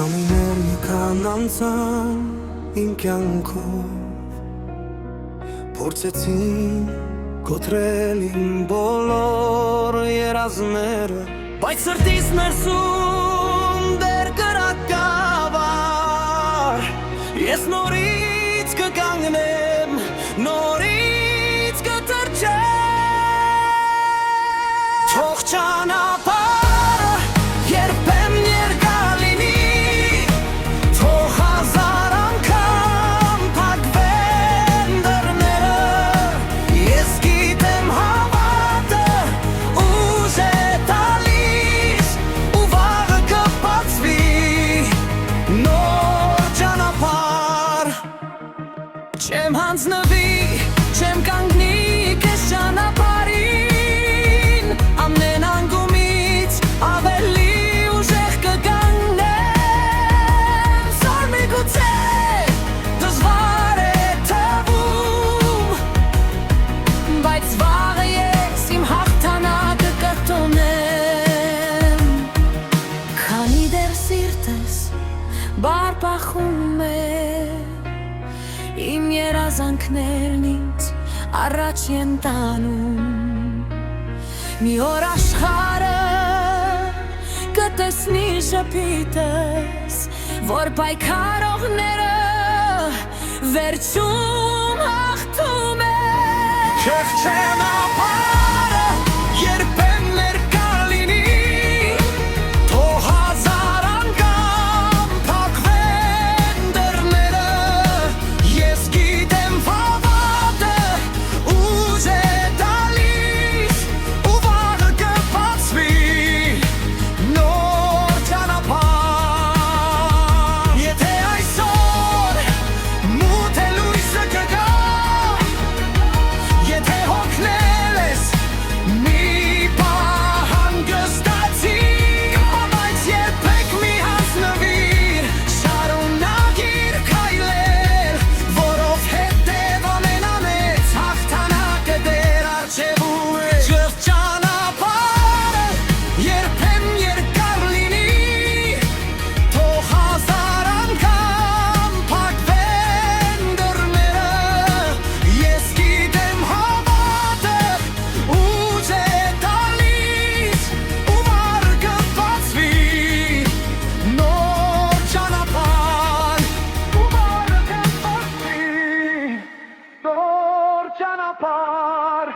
Ամիներ եկան անցան իմ կյանքով, փորձեցին կոտրել իմ բոլոր երազները, բայց սրտիս ներսում դեռ կրակավար, ես նորից կկանգնեմ, նորից կթրջեմ, թող ճանապարհը երբեմ երկար լինի, թող հազար անգամ փակվեն դռները, ես գիտեմ հավատը ուժ է տալիս, ու վաղը կբացվի նոր ճանապարհ, չեմ հանձնվի, չեմ կանգնի քեզ ճանապարհին, ամեն անգումից ավելի ուժեղ կգանգնեմ, սար միգուցե դժվար է թվում, բայց վաղը ես իմ հաղթանակը կտոնեմ, քանի դեռ սիրտս բարբախում է, իմ երազանքներն ինձ առաջ են տանում, մի օր աշխարհը կտեսնի շփիտս, որ պայքարողները վերջում հաղթում են, քեզ ճանապարհը երբեմ ներկա լինի, թող հազար անգամ փակվեն դռները, ես գիտեմ հավատը ուժ է տալիս, ու վաղը կբացվի նոր ճանապարհ, եթե այսօր մութ է լույսը կգա, եթե հոգնել ես մի պահ հանգստացիր, բայց երբեք մի հանձնվիր, շարունակիր քայլել, որովհետև ամենամեծ հաղթանակը դեռ առջևում է, ճիշտ ճանապարհը երբեմ երկար լինի, թող հազար անգամ փակվեն դռները, ես գիտեմ հավատը ուժ է տալիս, ու վաղը կբացվի նոր ճանապարհ, ու վաղը կբացվի նոր ճանապարհ